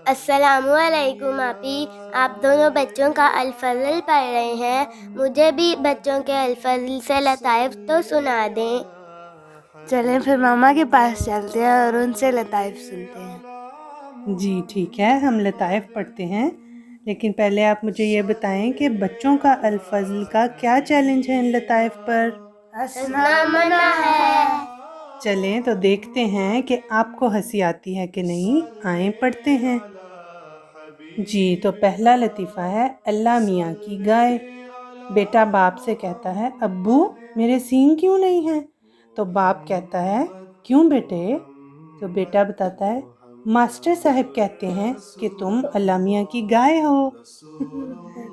अस्सलामुअलैकुम आपी। आप दोनों बच्चों का अल-फज़ल पढ़ रहे हैं, मुझे भी बच्चों के अल-फज़ल से लताइफ तो सुना दें। चलें फिर मामा के पास चलते हैं और उनसे लताइफ सुनते हैं। जी ठीक है, हम लताइफ पढ़ते हैं, लेकिन पहले आप मुझे ये बताएं कि बच्चों का अल-फज़ल का क्या चैलेंज है इन लताइफ पर। हंसना हंसना मना मना है। चलें तो देखते हैं कि आपको हंसी आती है कि नहीं। आए पढ़ते हैं। जी तो पहला लतीफ़ा है अल्लाह मियाँ की गाय। बेटा बाप से कहता है, अब्बू मेरे सींग क्यों नहीं हैं? तो बाप कहता है, क्यों बेटे? तो बेटा बताता है, मास्टर साहब कहते हैं कि तुम अल्लाह मियाँ की गाय हो।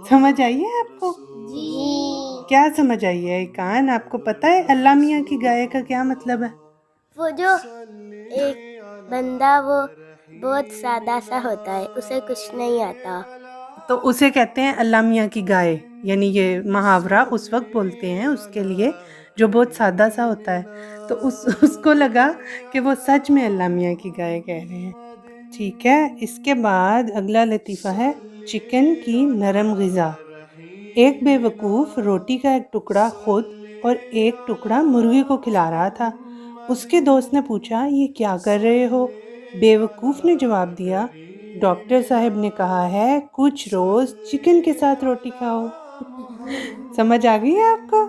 समझ आई है आपको? जी। क्या समझ आई है कान? आपको पता है अल्लाह मियाँ की गाय का क्या मतलब है? वो जो एक बंदा वो बहुत सादा सा होता है, उसे कुछ नहीं आता। तो उसे कहते हैं अल्लाह मियाँ की गाय, यानी ये मुहावरा उस वक्त बोलते हैं उसके लिए जो बहुत सादा सा होता है। तो उसको लगा कि वो सच में अल्लाह मियाँ की गाय कह रहे हैं। ठीक है, इसके बाद अगला लतीफ़ा है चिकन की नरम ग़िज़ा। एक बेवकूफ़ रोटी का एक टुकड़ा खुद और एक टुकड़ा मुर्गी को खिला रहा था। उसके दोस्त ने पूछा, ये क्या कर रहे हो? बेवकूफ़ ने जवाब दिया, डॉक्टर साहब ने कहा है कुछ रोज़ चिकन के साथ रोटी खाओ। समझ आ गई है आपको?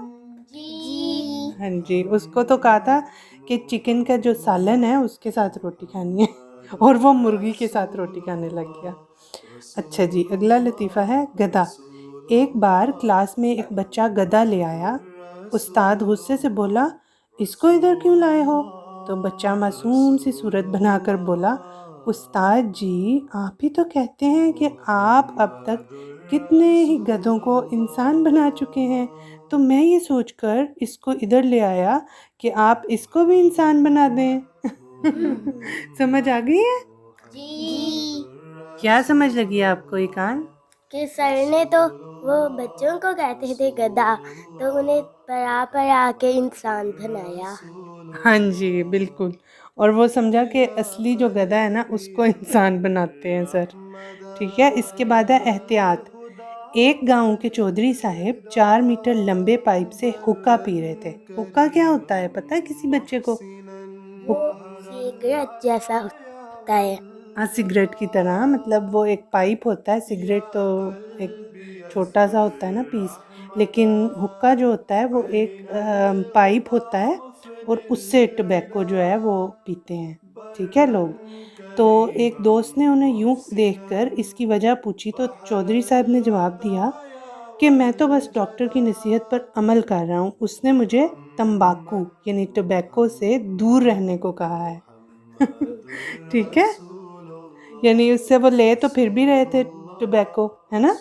जी। हाँ जी, उसको तो कहा था कि चिकन का जो सालन है उसके साथ रोटी खानी है और वो मुर्गी के साथ रोटी खाने लग गया। अच्छा जी, अगला लतीफ़ा है गधा। एक बार क्लास में एक बच्चा गधा ले आया। उस्ताद गुस्से से बोला, इसको इधर क्यों लाए हो? तो बच्चा मासूम सी सूरत बनाकर बोला, उस्ताद जी आप ही तो कहते हैं कि आप अब तक कितने ही गधों को इंसान बना चुके हैं, तो मैं ये सोचकर इसको इधर ले आया कि आप इसको भी इंसान बना दें। समझ आ गई है? जी। क्या समझ लगी आपको इकान? कि सर ने तो वो बच्चों को कहते थे गधा, तो उन्हें पढ़ा पढ़ा के इंसान बनाया। हाँ जी बिल्कुल। और वो समझा कि असली जो गधा है ना उसको इंसान बनाते हैं सर। ठीक है, इसके बाद है एहतियात। एक गांव के चौधरी साहब 4 मीटर लंबे पाइप से हुक्का पी रहे थे। हुक्का क्या होता है पता है किसी बच्चे को? वो सिगरेट जैसा होता है। हाँ, सिगरेट की तरह, मतलब वो एक पाइप होता है। सिगरेट तो एक छोटा सा होता है ना पीस, लेकिन हुक्का जो होता है वो एक पाइप होता है और उससे टबैको जो है वो पीते हैं। ठीक है लोग। तो एक दोस्त ने उन्हें यूं देखकर इसकी वजह पूछी तो चौधरी साहब ने जवाब दिया कि मैं तो बस डॉक्टर की नसीहत पर अमल कर रहा हूँ, उसने मुझे तंबाकू यानी टबैको से दूर रहने को कहा है। ठीक है, यानी उससे वो ले तो फिर भी रहे थे टोबैको, है ना?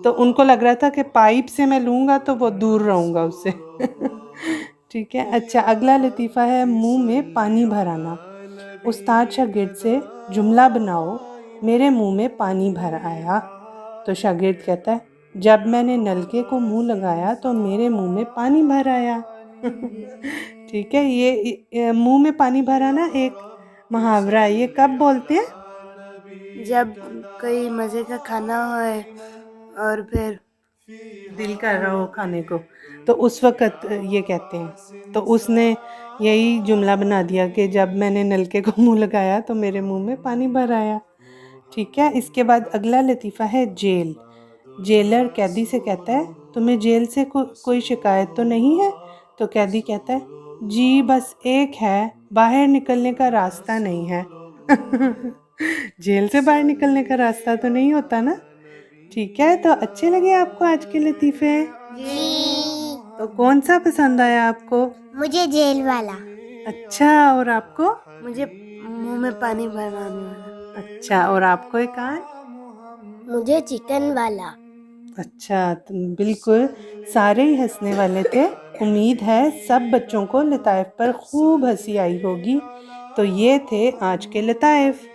तो उनको लग रहा था कि पाइप से मैं लूँगा तो वो दूर रहूँगा उससे। ठीक है, अच्छा अगला लतीफ़ा है मुँह में पानी भर आना। उस्ताद शागिर्द से जुमला बनाओ, मेरे मुँह में पानी भर आया। तो शागिर्द कहता है, जब मैंने नलके को मुँह लगाया तो मेरे मुँह में पानी भर आया। ठीक है, ये मुँह में पानी भर आना एक मुहावरा है। ये कब बोलते हैं? जब कोई मज़े का खाना होए और फिर दिल कर रहा हो खाने को, तो उस वक़्त ये कहते हैं। तो उसने यही जुमला बना दिया कि जब मैंने नलके को मुँह लगाया तो मेरे मुँह में पानी भर आया। ठीक है, इसके बाद अगला लतीफ़ा है जेल। जेलर कैदी से कहता है, तुम्हें जेल से कोई शिकायत तो नहीं है? तो कैदी कहता है, जी बस एक है, बाहर निकलने का रास्ता नहीं है। जेल से बाहर निकलने का रास्ता तो नहीं होता ना। ठीक है, तो अच्छे लगे आपको आज के लतीफ़े? जी। तो कौन सा पसंद आया आपको? मुझे जेल वाला। अच्छा, और आपको? मुझे मुंह में पानी भर आने वाला। अच्छा, और आपको इकान? मुझे चिकन वाला। अच्छा, तो बिल्कुल सारे ही हंसने वाले थे। उम्मीद है सब बच्चों को लताइफ पर खूब हंसी आई होगी। तो ये थे आज के लताइफ।